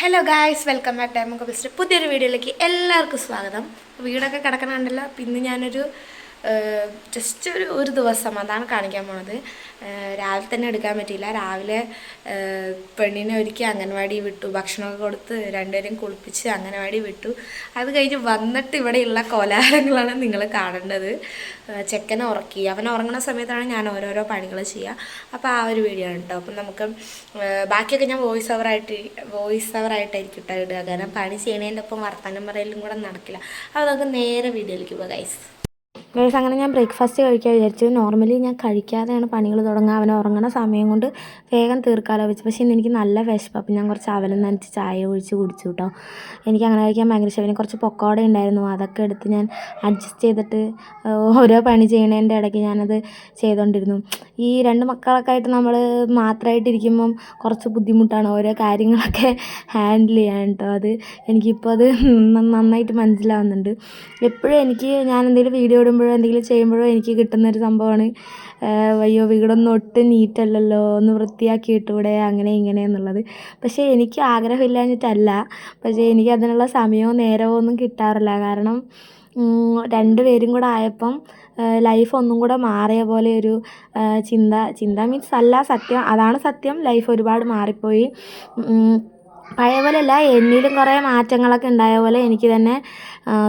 Hello guys, welcome back time best പുതിയൊരു വീഡിയോയിലേക്ക് എല്ലാവർക്കും സ്വാഗതം. വീടൊക്കെ കിടക്കണുണ്ടല്ലോ. പിന്നെ ഞാനൊരു ജസ്റ്റ് ഒരു ദിവസം അതാണ് കാണിക്കാൻ പോണത്. രാവിലെ തന്നെ എടുക്കാൻ പറ്റിയില്ല. രാവിലെ പെണ്ണിനെ ഒരുക്കി അംഗൻവാടി വിട്ടു, ഭക്ഷണമൊക്കെ കൊടുത്ത് രണ്ടുപേരും കുളിപ്പിച്ച് അംഗൻവാടി വിട്ടു. അത് കഴിഞ്ഞ് വന്നിട്ട് ഇവിടെയുള്ള കോലാഹലങ്ങളാണ് നിങ്ങൾ കാണേണ്ടത്. ചെക്കനെ ഉറക്കി, അവൻ ഉറങ്ങുന്ന സമയത്താണ് ഞാൻ ഓരോരോ പണികൾ ചെയ്യുക. അപ്പോൾ ആ ഒരു വീഡിയോ ആണ് കേട്ടോ. അപ്പം നമുക്ക് ബാക്കിയൊക്കെ ഞാൻ വോയിസ് ഓവറായിട്ടായിരിക്കും കേട്ടോ ഇടുക. കാരണം പണി ചെയ്യണതിൻ്റെ ഒപ്പം വർത്തമാനം പറയലും കൂടെ നടക്കില്ല. അപ്പോൾ നമുക്ക് നേരെ വീഡിയോയിലേക്ക് പോകാം ഗൈസ്. അങ്ങനെ ഞാൻ ബ്രേക്ക്ഫാസ്റ്റ് കഴിക്കാൻ വിചാരിച്ചു. നോർമലി ഞാൻ കഴിക്കാതെയാണ് പണികൾ തുടങ്ങുക. അവൻ ഉറങ്ങുന്ന സമയം കൊണ്ട് വേഗം തീർക്കാലോ വെച്ച്. പക്ഷേ ഇന്ന് എനിക്ക് നല്ല വിശപ്പ്. അപ്പം ഞാൻ കുറച്ച് അവലും നനച്ച് ചായ ഒഴിച്ച് കുടിച്ചു കേട്ടോ. എനിക്ക് അങ്ങനെ കഴിക്കാൻ ഭയങ്കര ഇഷ്ടം. പിന്നെ കുറച്ച് പൊക്കോട ഉണ്ടായിരുന്നു, അതൊക്കെ എടുത്ത് ഞാൻ അഡ്ജസ്റ്റ് ചെയ്തിട്ട് ഓരോ പണി ചെയ്യണതിൻ്റെ ഇടയ്ക്ക് ഞാനത് ചെയ്തുകൊണ്ടിരുന്നു. ഈ രണ്ട് മക്കളൊക്കെ ആയിട്ട് നമ്മൾ മാത്രമായിട്ടിരിക്കുമ്പം കുറച്ച് ബുദ്ധിമുട്ടാണ് ഓരോ കാര്യങ്ങളൊക്കെ ഹാൻഡിൽ ചെയ്യാൻ കേട്ടോ. എനിക്കിപ്പോൾ അത് നന്നായിട്ട് മനസ്സിലാവുന്നുണ്ട്. എപ്പോഴും ഞാൻ എന്തെങ്കിലും വീഡിയോ ഇടുമ്പോഴോ എന്തെങ്കിലും ചെയ്യുമ്പോഴോ എനിക്ക് കിട്ടുന്നൊരു സംഭവമാണ്, അയ്യോ വീടൊന്നും ഒട്ടും നീറ്റല്ലല്ലോ, ഒന്ന് വൃത്തിയാക്കി ഇട്ടൂടെ, അങ്ങനെ ഇങ്ങനെ എന്നുള്ളത്. പക്ഷേ എനിക്ക് ആഗ്രഹമില്ലാഞ്ഞിട്ടല്ല, പക്ഷേ എനിക്ക് അതിനുള്ള സമയവും നേരവും ഒന്നും കിട്ടാറില്ല. കാരണം രണ്ടുപേരും കൂടെ ആയപ്പം ലൈഫ് ഒന്നും കൂടെ മാറിയ പോലെ ഒരു ചിന്ത മീൻസ് അല്ല, സത്യം അതാണ് സത്യം. ലൈഫ് ഒരുപാട് മാറിപ്പോയി. പഴയ പോലെയല്ല, എന്നിലും കുറേ മാറ്റങ്ങളൊക്കെ ഉണ്ടായ പോലെ എനിക്ക് തന്നെ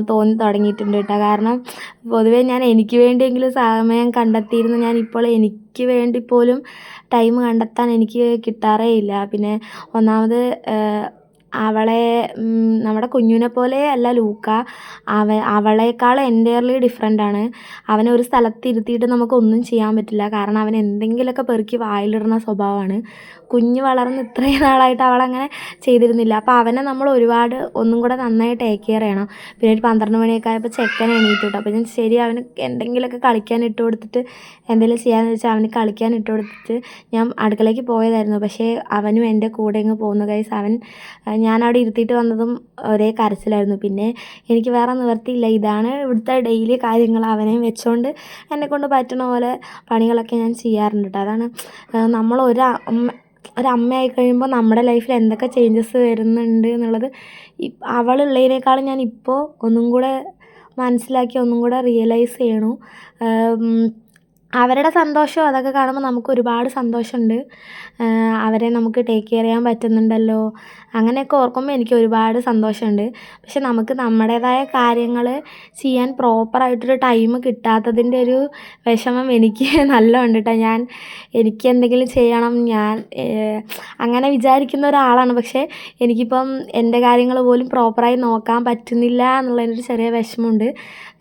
തോന്നി തുടങ്ങിയിട്ടുണ്ട് കേട്ടോ. കാരണം പൊതുവേ ഞാൻ എനിക്ക് വേണ്ടിയെങ്കിലും സമയം കണ്ടെത്തിയിരുന്നു. ഞാനിപ്പോൾ എനിക്ക് വേണ്ടി പോലും ടൈം കണ്ടെത്താൻ എനിക്ക് കിട്ടാറേ ഇല്ല. പിന്നെ ഒന്നാമത് അവളെ നമ്മുടെ കുഞ്ഞിനെ പോലെ അല്ല ലൂക്ക. അവളേക്കാൾ എൻ്റയർലി ഡിഫറെൻ്റാണ്. അവനെ ഒരു സ്ഥലത്ത് ഇരുത്തിയിട്ട് നമുക്കൊന്നും ചെയ്യാൻ പറ്റില്ല. കാരണം അവൻ എന്തെങ്കിലുമൊക്കെ പെറുക്കി വായിലിടുന്ന സ്വഭാവമാണ്. കുഞ്ഞ് വളർന്ന് ഇത്രയും നാളായിട്ട് അവളങ്ങനെ ചെയ്തിരുന്നില്ല. അപ്പോൾ അവനെ നമ്മൾ ഒരുപാട് ഒന്നും കൂടെ നന്നായി ടേക്ക് കെയർ ചെയ്യണം. പിന്നെ ഒരു 12 മണിയൊക്കെ ആയപ്പോൾ ചെക്കൻ എണീറ്റ് കേട്ടോ. അപ്പോൾ ഞാൻ ശരി അവന് എന്തെങ്കിലുമൊക്കെ കളിക്കാൻ ഇട്ട് കൊടുത്തിട്ട് എന്തെങ്കിലും ചെയ്യാമെന്ന് വെച്ചാൽ അവന് കളിക്കാൻ ഇട്ട് കൊടുത്തിട്ട് ഞാൻ അടുക്കളയ്ക്ക് പോയതായിരുന്നു. പക്ഷേ അവനും എൻ്റെ കൂടെ ഇങ്ങ് പോകുന്ന ഗൈസ്. ഞാനവിടെ ഇരുത്തിയിട്ട് വന്നതും ഒരേ കരച്ചിലായിരുന്നു. പിന്നെ എനിക്ക് വേറെ നിവർത്തിയില്ല. ഇതാണ് ഇവിടുത്തെ ഡെയിലി കാര്യങ്ങൾ. അവനെ വെച്ചുകൊണ്ട് എന്നെക്കൊണ്ട് പറ്റുന്ന പോലെ പണികളൊക്കെ ഞാൻ ചെയ്യാറുണ്ട് കേട്ടോ. അതാണ് നമ്മൾ ഒരമ്മയായി കഴിയുമ്പോൾ നമ്മുടെ ലൈഫിൽ എന്തൊക്കെ ചേഞ്ചസ് വരുന്നുണ്ട് എന്നുള്ളത് അവളുള്ളതിനേക്കാളും ഞാൻ ഇപ്പോൾ ഒന്നും കൂടെ മനസ്സിലാക്കി, ഒന്നും കൂടെ റിയലൈസ് ചെയ്യണു. അവരുടെ സന്തോഷം അതൊക്കെ കാണുമ്പോൾ നമുക്ക് ഒരുപാട് സന്തോഷമുണ്ട്. അവരെ നമുക്ക് ടേക്ക് കെയർ ചെയ്യാൻ പറ്റുന്നുണ്ടല്ലോ, അങ്ങനെയൊക്കെ ഓർക്കുമ്പോൾ എനിക്ക് ഒരുപാട് സന്തോഷമുണ്ട്. പക്ഷെ നമുക്ക് നമ്മുടേതായ കാര്യങ്ങൾ ചെയ്യാൻ പ്രോപ്പറായിട്ടൊരു ടൈം കിട്ടാത്തതിൻ്റെ ഒരു വിഷമം എനിക്ക് നല്ലതുണ്ട് കേട്ടോ. എനിക്ക് എന്തെങ്കിലും ചെയ്യണം, ഞാൻ അങ്ങനെ വിചാരിക്കുന്ന ഒരാളാണ്. പക്ഷേ എനിക്കിപ്പം എൻ്റെ കാര്യങ്ങൾ പോലും പ്രോപ്പറായി നോക്കാൻ പറ്റുന്നില്ല എന്നുള്ളതിനൊരു ചെറിയ വിഷമമുണ്ട്.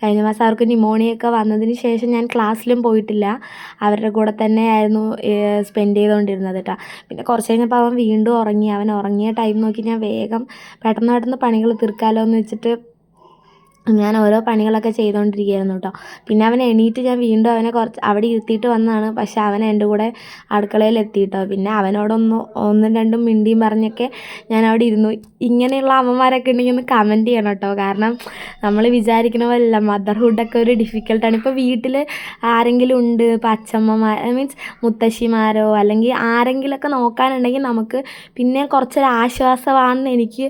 കഴിഞ്ഞ മാസം അവർക്ക് ന്യൂമോണിയൊക്കെ വന്നതിന് ശേഷം ഞാൻ ക്ലാസ്സിലും പോയിട്ടില്ല. അവരുടെ കൂടെ തന്നെയായിരുന്നു സ്പെൻഡ് ചെയ്തുകൊണ്ടിരുന്നത് കേട്ടോ. പിന്നെ കുറച്ച് കഴിഞ്ഞപ്പോൾ അവൻ വീണ്ടും ഉറങ്ങി. അവൻ ഉറങ്ങിയ ടൈം നോക്കി ഞാൻ വേഗം പെട്ടെന്ന് പണികൾ തീർക്കാമല്ലോ എന്ന് വെച്ചിട്ട് ഞാൻ ഓരോ പണികളൊക്കെ ചെയ്തുകൊണ്ടിരിക്കുകയായിരുന്നു കേട്ടോ. പിന്നെ അവൻ എണീറ്റ് ഞാൻ വീണ്ടും അവനെ കുറച്ച് അവിടെ ഇരുത്തിയിട്ട് വന്നതാണ്. പക്ഷെ അവൻ എൻ്റെ കൂടെ അടുക്കളയിൽ എത്തി കേട്ടോ. പിന്നെ ഒന്നും രണ്ടും മിണ്ടിയും പറഞ്ഞൊക്കെ ഞാൻ അവിടെ ഇരുന്നു. ഇങ്ങനെയുള്ള അമ്മമാരൊക്കെ ഉണ്ടെങ്കിൽ ഒന്ന് കമൻറ്റ് ചെയ്യണം കേട്ടോ. കാരണം നമ്മൾ വിചാരിക്കുന്ന പോലെയല്ല, മദർഹുഡൊക്കെ ഒരു ഡിഫിക്കൽട്ടാണ്. ഇപ്പോൾ വീട്ടിൽ ആരെങ്കിലും ഉണ്ട്, ഇപ്പോൾ അച്ഛമ്മമാർ മീൻസ് മുത്തശ്ശിമാരോ അല്ലെങ്കിൽ ആരെങ്കിലുമൊക്കെ നോക്കാനുണ്ടെങ്കിൽ നമുക്ക് പിന്നെ കുറച്ചൊരു ആശ്വാസമാണെന്ന് എനിക്ക്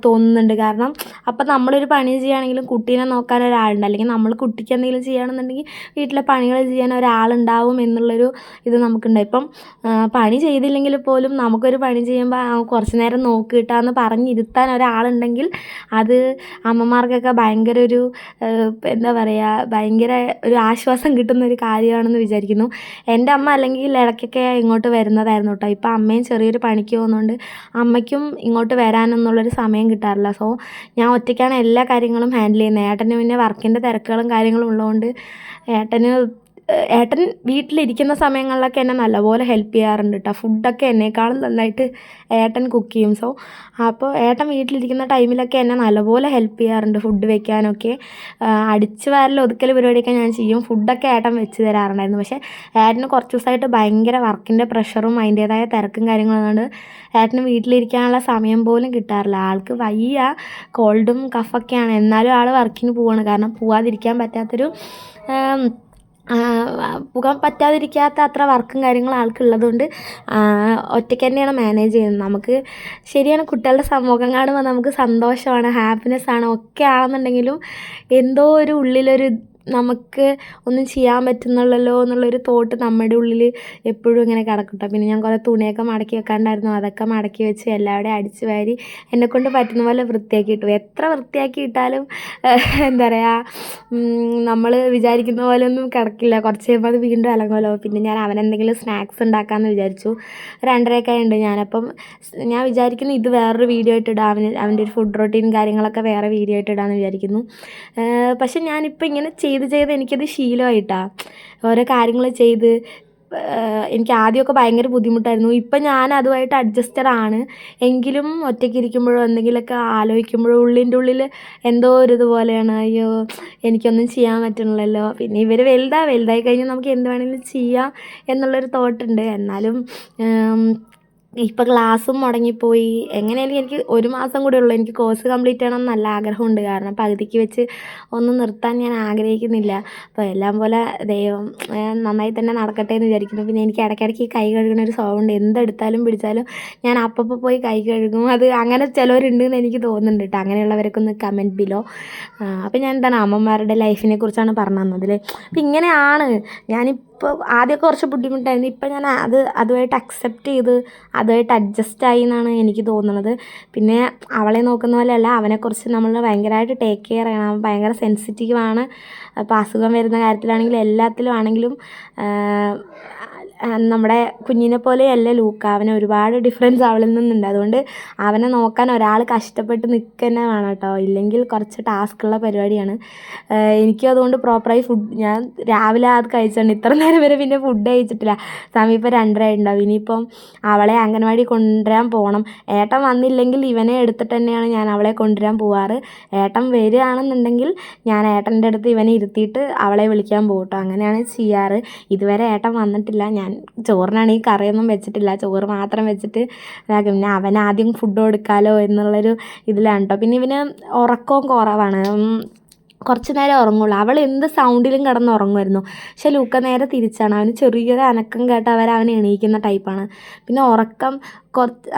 തോന്നുന്നുണ്ട്. കാരണം അപ്പം നമ്മളൊരു പണി ചെയ്യുകയാണെങ്കിലും കുട്ടീനെ നോക്കാൻ ഒരാളുണ്ട്, അല്ലെങ്കിൽ നമ്മൾ കുട്ടിക്ക് എന്തെങ്കിലും ചെയ്യുകയാണെന്നുണ്ടെങ്കിൽ വീട്ടിലെ പണികൾ ചെയ്യാൻ ഒരാളുണ്ടാവും എന്നുള്ളൊരു ഇത് നമുക്കുണ്ട്. ഇപ്പം പണി ചെയ്തില്ലെങ്കിൽ പോലും നമുക്കൊരു പണി ചെയ്യുമ്പോൾ കുറച്ച് നേരം നോക്കിയിട്ടാന്ന് പറഞ്ഞിരുത്താൻ ഒരാളുണ്ടെങ്കിൽ അത് അമ്മമാർക്കൊക്കെ ഭയങ്കര ഒരു എന്താ പറയുക, ഭയങ്കര ഒരു ആശ്വാസം കിട്ടുന്നൊരു കാര്യമാണെന്ന് വിചാരിക്കുന്നു. എൻ്റെ അമ്മ അല്ലെങ്കിൽ ഇടയ്ക്കൊക്കെ ഇങ്ങോട്ട് വരുന്നതായിരുന്നു കേട്ടോ. ഇപ്പം അമ്മയും ചെറിയൊരു പണിക്ക് പോകുന്നതുകൊണ്ട് അമ്മയ്ക്കും ഇങ്ങോട്ട് വരാനെന്നുള്ളൊരു സമയം കിട്ടാറില്ല. സോ ഞാൻ ഒറ്റയ്ക്കാണ് എല്ലാ കാര്യങ്ങളും ഹാൻഡിൽ ചെയ്യുന്നത്. ഏട്ടന് പിന്നെ വർക്കിൻ്റെ തിരക്കുകളും കാര്യങ്ങളും ഉള്ളതുകൊണ്ട് ഏട്ടൻ വീട്ടിലിരിക്കുന്ന സമയങ്ങളിലൊക്കെ എന്നെ നല്ലപോലെ ഹെൽപ്പ് ചെയ്യാറുണ്ട് കേട്ടോ. ഫുഡൊക്കെ എന്നെക്കാളും നന്നായിട്ട് ഏട്ടൻ കുക്ക് ചെയ്യും. സോ അപ്പോൾ ഏട്ടൻ വീട്ടിലിരിക്കുന്ന ടൈമിലൊക്കെ എന്നെ നല്ലപോലെ ഹെൽപ്പ് ചെയ്യാറുണ്ട് ഫുഡ് വെക്കാനൊക്കെ. അടിച്ച് വാരൽ ഒതുക്കൽ പരിപാടിയൊക്കെ ഞാൻ ചെയ്യും. ഫുഡൊക്കെ ഏട്ടൻ വെച്ച് തരാറുണ്ടായിരുന്നു. പക്ഷേ ഏട്ടന് കുറച്ച് ദിവസമായിട്ട് ഭയങ്കര വർക്കിൻ്റെ പ്രഷറും അതിൻ്റേതായ തിരക്കും കാര്യങ്ങളുള്ളതുകൊണ്ട് ഏട്ടന് വീട്ടിലിരിക്കാനുള്ള സമയം പോലും കിട്ടാറില്ല. ആൾക്ക് വയ്യ, കോൾഡും കഫൊക്കെയാണ്. എന്നാലും ആൾ വർക്കിന് പോവാണ്. കാരണം പോവാതിരിക്കാൻ പറ്റാത്തൊരു പോകാൻ പറ്റാതിരിക്കാത്ത അത്ര വർക്കും കാര്യങ്ങളും ആൾക്കുള്ളതുകൊണ്ട് ഒറ്റയ്ക്ക് തന്നെയാണ് മാനേജ് ചെയ്യുന്നത്. നമുക്ക് ശരിയാണ്, കുട്ടികളുടെ മുഖം കാണുമ്പോൾ നമുക്ക് സന്തോഷമാണ്, ഹാപ്പിനെസ്സാണ്, ഒക്കെ ആണെന്നുണ്ടെങ്കിലും എന്തോ ഒരു ഉള്ളിലൊരു നമുക്ക് ഒന്നും ചെയ്യാൻ പറ്റുന്നുള്ളല്ലോ എന്നുള്ളൊരു തോട്ട് നമ്മുടെ ഉള്ളിൽ എപ്പോഴും ഇങ്ങനെ കിടക്കട്ടെ. പിന്നെ ഞാൻ കുറേ തുണിയൊക്കെ മടക്കി വെക്കാണ്ടായിരുന്നു, അതൊക്കെ മടക്കി വെച്ച് എല്ലാവരുടെയും അടിച്ച് വാരി എന്നെക്കൊണ്ട് പറ്റുന്ന പോലെ വൃത്തിയാക്കി ഇട്ടു. എത്ര വൃത്തിയാക്കി ഇട്ടാലും എന്താ പറയുക, നമ്മൾ വിചാരിക്കുന്ന പോലെ ഒന്നും കിടക്കില്ല. കുറച്ച് കഴിയുമ്പോൾ അത് വീണ്ടും അലങ്ങുമല്ലോ. പിന്നെ ഞാൻ അവനെന്തെങ്കിലും സ്നാക്സ് ഉണ്ടാക്കാമെന്ന് വിചാരിച്ചു. 2:30 ഉണ്ട്. ഞാൻ വിചാരിക്കുന്നു ഇത് വേറൊരു വീഡിയോ ആയിട്ട് ഇടാം, അവൻ്റെ ഒരു ഫുഡ് റൊട്ടീൻ കാര്യങ്ങളൊക്കെ വേറെ വീഡിയോ ആയിട്ട് ഇടാമെന്ന് വിചാരിക്കുന്നു. പക്ഷെ ഞാനിപ്പോൾ ഇങ്ങനെ ചെയ്ത് എനിക്കത് ശീലമായിട്ടാണ്. ഓരോ കാര്യങ്ങൾ ചെയ്ത് എനിക്ക് ആദ്യമൊക്കെ ഭയങ്കര ബുദ്ധിമുട്ടായിരുന്നു. ഇപ്പം ഞാൻ അതുമായിട്ട് അഡ്ജസ്റ്റഡാണ്. എങ്കിലും ഒറ്റയ്ക്ക് ഇരിക്കുമ്പോഴോ എന്തെങ്കിലുമൊക്കെ ആലോചിക്കുമ്പോഴോ ഉള്ളിൻ്റെ ഉള്ളിൽ എന്തോ ഒരു ഇതുപോലെയാണ്, അയ്യോ എനിക്കൊന്നും ചെയ്യാൻ പറ്റണില്ലല്ലോ. പിന്നെ ഇവർ വലുതായി കഴിഞ്ഞാൽ നമുക്ക് എന്ത് വേണമെങ്കിലും ചെയ്യാം എന്നുള്ളൊരു തോട്ടുണ്ട്. എന്നാലും ഇപ്പോൾ ക്ലാസ്സും മുടങ്ങിപ്പോയി. എങ്ങനെയായാലും എനിക്ക് 1 മാസം കൂടെ ഉള്ളൂ. എനിക്ക് കോഴ്സ് കംപ്ലീറ്റ് ചെയ്യണമെന്ന് നല്ല ആഗ്രഹമുണ്ട്. കാരണം പകുതിക്ക് വെച്ച് ഒന്നും നിർത്താൻ ഞാൻ ആഗ്രഹിക്കുന്നില്ല. അപ്പോൾ എല്ലാം പോലെ ദൈവം നന്നായി തന്നെ നടക്കട്ടെ എന്ന് വിചാരിക്കുന്നു. പിന്നെ എനിക്ക് ഇടയ്ക്കിടയ്ക്ക് കൈ കഴുകുന്ന ഒരു സ്വഭാവമുണ്ട്. എന്തെടുത്താലും പിടിച്ചാലും ഞാൻ അപ്പോൾ പോയി കൈ കഴുകും. അത് അങ്ങനെ ചിലവരുണ്ടെന്ന് എനിക്ക് തോന്നുന്നുണ്ട് കേട്ടോ. അങ്ങനെയുള്ളവരൊക്കെ ഒന്ന് കമൻറ്റ് ബിലോ. അപ്പോൾ ഞാൻ എന്താണ് അമ്മമാരുടെ ലൈഫിനെ കുറിച്ചാണ് പറഞ്ഞു തന്നതിൽ. അപ്പം ഇങ്ങനെയാണ് ഞാനിപ്പോൾ ആദ്യമൊക്കെ കുറച്ച് ബുദ്ധിമുട്ടായിരുന്നു. ഇപ്പം ഞാൻ അതുമായിട്ട് അക്സെപ്റ്റ് ചെയ്ത് അതുമായിട്ട് അഡ്ജസ്റ്റായി എന്നാണ് എനിക്ക് തോന്നുന്നത്. പിന്നെ അവളെ നോക്കുന്ന പോലെയല്ല, അവനെക്കുറിച്ച് നമ്മൾ ഭയങ്കരമായിട്ട് ടേക്ക് കെയർ ചെയ്യണം. അവൻ ഭയങ്കര സെൻസിറ്റീവാണ്. അപ്പോൾ അസുഖം വരുന്ന കാര്യത്തിലാണെങ്കിലും എല്ലാത്തിലും ആണെങ്കിലും നമ്മുടെ കുഞ്ഞിനെ പോലെയല്ല ലൂക്ക. അവന് ഒരുപാട് ഡിഫറൻസ് അവളിൽ നിന്നുണ്ട്. അതുകൊണ്ട് അവനെ നോക്കാൻ ഒരാൾ കഷ്ടപ്പെട്ട് നിൽക്കുക തന്നെ വേണം കേട്ടോ. ഇല്ലെങ്കിൽ കുറച്ച് ടാസ്ക്കുള്ള പരിപാടിയാണ്. എനിക്കും അതുകൊണ്ട് പ്രോപ്പറായി ഞാൻ രാവിലെ അത് കഴിച്ചിട്ടുണ്ട്. ഇത്ര നേരം വരെ പിന്നെ ഫുഡ് കഴിച്ചിട്ടില്ല. സമയം ഇപ്പോൾ 2:30 ഉണ്ടാവും. ഇനിയിപ്പം അവളെ അംഗൻവാടി കൊണ്ടുവരാൻ പോകണം. ഏട്ടൻ വന്നില്ലെങ്കിൽ ഇവനെ എടുത്തിട്ട് തന്നെയാണ് ഞാൻ അവളെ കൊണ്ടുവരാൻ പോവാറ്. ഏട്ടൻ വരികയാണെന്നുണ്ടെങ്കിൽ ഞാൻ ഏട്ടൻ്റെ അടുത്ത് ഇവനെ ഇരുത്തിയിട്ട് അവളെ വിളിക്കാൻ പോകും കേട്ടോ. അങ്ങനെയാണ് ചെയ്യാറ്. ഇതുവരെ ഏട്ടൻ വന്നിട്ടില്ല. ഞാൻ ചോറിനാണെങ്കിൽ കറിയൊന്നും വെച്ചിട്ടില്ല, ചോറ് മാത്രം വെച്ചിട്ട് ഇതാക്കും. പിന്നെ അവൻ ആദ്യം ഫുഡ് കൊടുക്കാമല്ലോ എന്നുള്ളൊരു ഇതിലാണ് കേട്ടോ. പിന്നെ ഇവന് ഉറക്കവും കുറവാണ്. കുറച്ച് നേരം ഉറങ്ങുള്ളൂ. അവൾ എന്ത് സൗണ്ടിലും കിടന്ന് ഉറങ്ങുമായിരുന്നു. പക്ഷെ ലൂക്ക നേരെ തിരിച്ചാണ്. അവന് ചെറിയൊരു അനക്കം കേട്ട് അവൻ എണീക്കുന്ന ടൈപ്പാണ്. പിന്നെ ഉറക്കം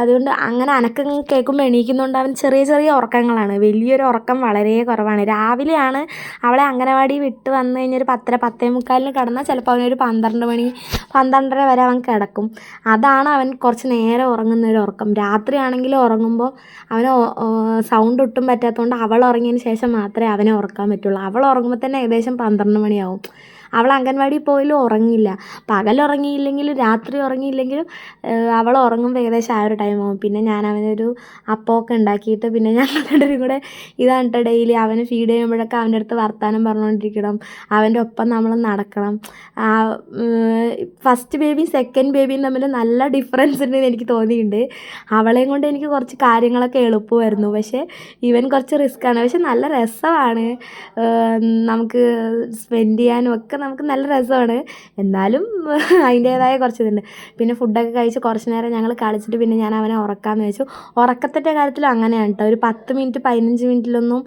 അതുകൊണ്ട് അങ്ങനെ അനക്കം കേൾക്കുമ്പോൾ എണീക്കുന്നതുകൊണ്ട് അവൻ ചെറിയ ഉറക്കങ്ങളാണ്. വലിയൊരു ഉറക്കം വളരെ കുറവാണ്. രാവിലെയാണ് അവളെ അംഗനവാടി വിട്ട് വന്നു കഴിഞ്ഞാൽ ഒരു 10:45 കിടന്നാൽ ചിലപ്പോൾ അവനൊരു 12:30 വരെ അവൻ കിടക്കും. അതാണ് അവൻ കുറച്ച് നേരം ഉറങ്ങുന്ന ഒരു ഉറക്കം. രാത്രിയാണെങ്കിലും ഉറങ്ങുമ്പോൾ അവന് സൗണ്ട് ഒട്ടും പറ്റാത്തതുകൊണ്ട് അവൾ ഉറങ്ങിയതിന് ശേഷം മാത്രമേ അവനെ ഉറക്കാൻ പറ്റുള്ളൂ. അവൾ ഉറങ്ങുമ്പോൾ തന്നെ ഏകദേശം 12 മണിയാവും. അവൾ അംഗൻവാടി പോയാലും ഉറങ്ങില്ല. പകലുറങ്ങിയില്ലെങ്കിലും രാത്രി ഉറങ്ങിയില്ലെങ്കിലും അവൾ ഉറങ്ങുമ്പോൾ ഏകദേശം ആ ഒരു ടൈമാവും. പിന്നെ ഞാൻ അവനൊരു അപ്പമൊക്കെ ഉണ്ടാക്കിയിട്ട് പിന്നെ ഞാൻ രണ്ടുപേരും കൂടെ ഇതാണ് കേട്ടോ ഡെയിലി അവന് ഫീഡ് ചെയ്യുമ്പോഴൊക്കെ അവൻ്റെ അടുത്ത് വർത്താനം പറഞ്ഞുകൊണ്ടിരിക്കണം. അവൻ്റെ ഒപ്പം നമ്മൾ നടക്കണം. ഫസ്റ്റ് ബേബിയും സെക്കൻഡ് ബേബിയും തമ്മിൽ നല്ല ഡിഫറൻസ് ഉണ്ടെന്ന് എനിക്ക് തോന്നിയിട്ടുണ്ട്. അവളെയും കൊണ്ട് എനിക്ക് കുറച്ച് കാര്യങ്ങളൊക്കെ എളുപ്പമായിരുന്നു. പക്ഷേ ഇവൻ കുറച്ച് റിസ്ക്കാണ്. പക്ഷെ നല്ല രസമാണ്. നമുക്ക് സ്പെൻഡ് ചെയ്യാനും ഒക്കെ നമുക്ക് നല്ല രസമാണ്. എന്നാലും അതിൻ്റേതായ കുറച്ച് ഇതുണ്ട്. പിന്നെ ഫുഡൊക്കെ കഴിച്ച് കുറച്ച് നേരം ഞങ്ങൾ കളിച്ചിട്ട് പിന്നെ ഞാൻ അവനെ ഉറക്കാമെന്ന് വെച്ചു. ഉറക്കത്തിൻ്റെ കാര്യത്തിലും അങ്ങനെയാണ് കേട്ടോ. ഒരു 10 മിനിറ്റ് 15 മിനിറ്റിലൊന്നും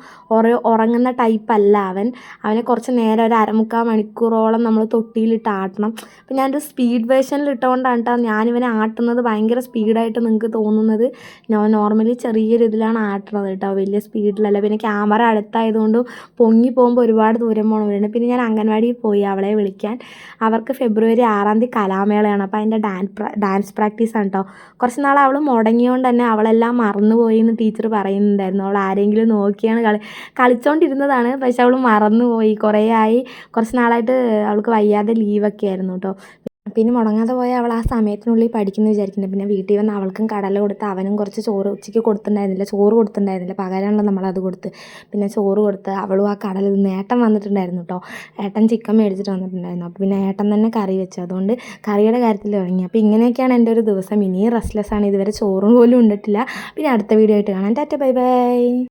ഉറങ്ങുന്ന ടൈപ്പല്ല അവനെ കുറച്ച് നേരം ഒരു 1/4 മണിക്കൂറോളം നമ്മൾ തൊട്ടിയിലിട്ട് ആട്ടണം. അപ്പം ഞാനൊരു സ്പീഡ് വേർഷനിൽ ഇട്ടുകൊണ്ടാണ് കേട്ടോ ഞാനിവനെ ആട്ടുന്നത്. ഭയങ്കര സ്പീഡായിട്ട് നിങ്ങൾക്ക് തോന്നുന്നത്. നോർമലി ചെറിയൊരു ഇതിലാണ് ആട്ടണത് കേട്ടോ, വലിയ സ്പീഡിലല്ല. പിന്നെ ക്യാമറ അടുത്തായതുകൊണ്ട് പൊങ്ങി പോകുമ്പോൾ ഒരുപാട് ദൂരം പോകണവരുണ്ട്. പിന്നെ ഞാൻ അംഗൻവാടിയിൽ പോയി അവളെ വിളിക്കാൻ. അവർക്ക് ഫെബ്രുവരി 6 കലാമേളയാണ്. അപ്പോൾ അതിൻ്റെ ഡാൻസ് പ്രാക്ടീസാണ് കേട്ടോ. കുറച്ച് നാൾ അവൾ മുടങ്ങിയോണ്ട് തന്നെ അവളെല്ലാം മറന്നുപോയി എന്ന് ടീച്ചർ പറയുന്നുണ്ടായിരുന്നു. അവൾ ആരെങ്കിലും നോക്കിയാണ് കളിച്ചുകൊണ്ടിരുന്നതാണ്. പക്ഷെ അവൾ മറന്നുപോയി. കുറച്ച് നാളായിട്ട് അവൾക്ക് വയ്യാതെ ലീവൊക്കെ ആയിരുന്നു കേട്ടോ. പിന്നെ മുടങ്ങാതെ പോയ അവൾ ആ സമയത്തിനുള്ളിൽ പഠിക്കുന്നു വിചാരിക്കുന്നത്. പിന്നെ വീട്ടിൽ വന്ന് അവൾക്കും കടല കൊടുത്ത് അവനും കുറച്ച് ചോറ് ഉച്ചയ്ക്ക് കൊടുത്തിട്ടുണ്ടായിരുന്നില്ല. പകരമാണല്ലോ നമ്മളത് കൊടുത്ത്. പിന്നെ ചോറ് കൊടുത്ത് അവളും ആ കടല നിന്ന്. ഏട്ടൻ വന്നിട്ടുണ്ടായിരുന്നു കേട്ടോ. ഏട്ടൻ ചിക്കൻ മേടിച്ചിട്ട് വന്നിട്ടുണ്ടായിരുന്നു. അപ്പോൾ പിന്നെ ഏട്ടൻ തന്നെ കറി വെച്ചു. അതുകൊണ്ട് കറിയുടെ കാര്യത്തിൽ തുടങ്ങി. അപ്പോൾ ഇങ്ങനെയൊക്കെയാണ് എൻ്റെ ഒരു ദിവസം. ഇനിയും റെസ്റ്റ്ലെസ്സാണ്. ഇതുവരെ ചോറും പോലും ഉണ്ടിട്ടില്ല. പിന്നെ അടുത്ത വീഡിയോ ആയിട്ട് കാണാം. Tata bye bye.